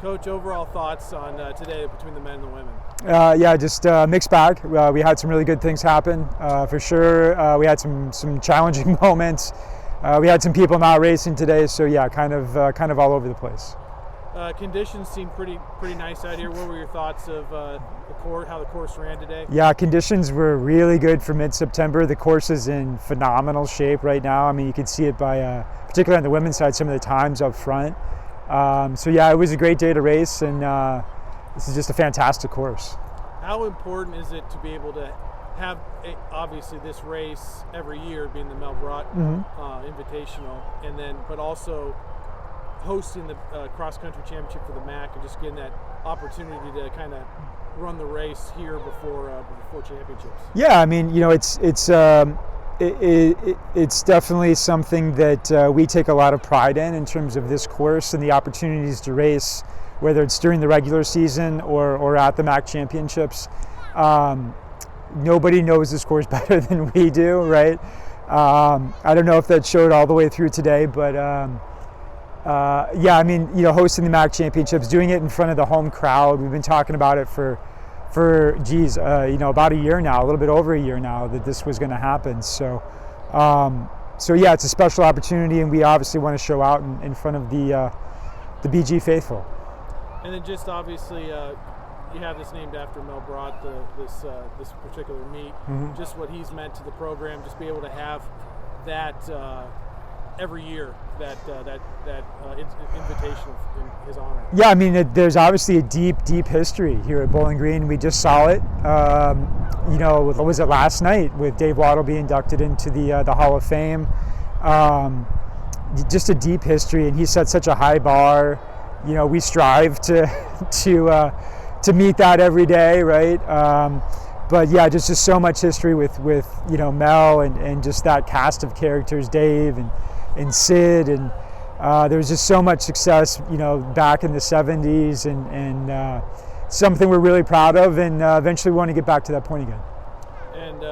Coach, overall thoughts on today between the men and the women? Yeah, just mixed bag. We had some really good things happen, for sure. We had some challenging moments. We had some people not racing today, so yeah, kind of all over the place. Conditions seem pretty nice out here. What were your thoughts of how the course ran today? Yeah, conditions were really good for mid-September. The course is in phenomenal shape right now. I mean, you can see it by, particularly on the women's side, some of the times up front. So yeah, it was a great day to race, and this is just a fantastic course. How important is it to be able to have, obviously, this race every year being the Mel Brott Invitational, and then but also hosting the cross-country championship for the MAC and just getting that opportunity to kind of run the race here before championships? Yeah, I mean, it's definitely something that we take a lot of pride in terms of this course and the opportunities to race, whether it's during the regular season or at the MAC championships. Nobody knows this course better than we do, right? I don't know if that showed all the way through today, but yeah, I mean, hosting the MAC championships, doing it in front of the home crowd. We've been talking about it for about a year now, a little bit over a year now, that this was going to happen. So yeah, it's a special opportunity, and we obviously want to show out in front of the BG faithful. And then just obviously, you have this named after Mel Brott, this particular meet. Just what he's meant to the program, just be able to have that every year, that invitation in his honor. Yeah, I mean, there's obviously a deep history here at Bowling Green. We just saw it. What was it last night with Dave Waddle being inducted into the Hall of Fame? Just a deep history, and he set such a high bar. We strive to meet that every day, right? But yeah, just so much history with Mel and just that cast of characters, Dave and Sid, and there was just so much success, back in the 70s, and something we're really proud of, and eventually we want to get back to that point again. And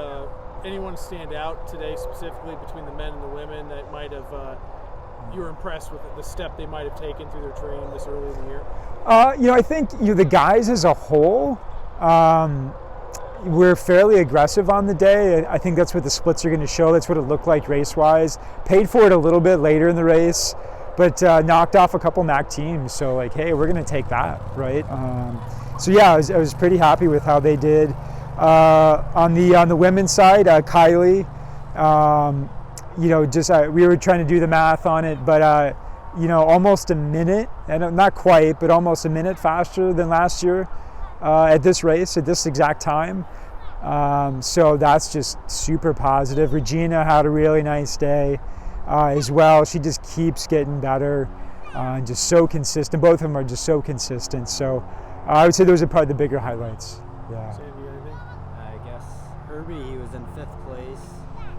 anyone stand out today specifically between the men and the women that might have you were impressed with the step they might have taken through their training this early in the year? I think the guys as a whole, we're fairly aggressive on the day. I think that's what the splits are going to show. That's what it looked like race-wise. Paid for it a little bit later in the race, but knocked off a couple MAC teams. So hey, we're going to take that, right? So yeah, I was pretty happy with how they did. On the women's side, Kylie, we were trying to do the math on it, but almost a minute, and not quite, but almost a minute faster than last year at this race, at this exact time. So that's just super positive. Regina had a really nice day as well. She just keeps getting better, and just so consistent. Both of them are just so consistent. So I would say those are probably the bigger highlights. Yeah. Sandy, anything? I guess Herbie, he was in 5th place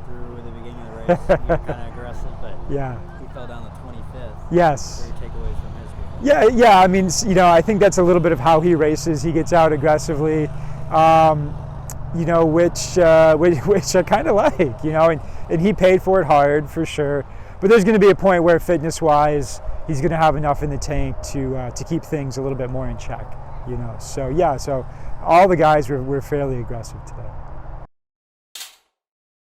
through the beginning of the race. He was kind of aggressive, but yeah, he fell down to 25th. Yes. Very takeaways from his performance. Yeah. I mean, I think that's a little bit of how he races. He gets out aggressively, which I kind of like, and he paid for it hard for sure. But there's going to be a point where fitness-wise, he's going to have enough in the tank to keep things a little bit more in check, So yeah, so all the guys were fairly aggressive today.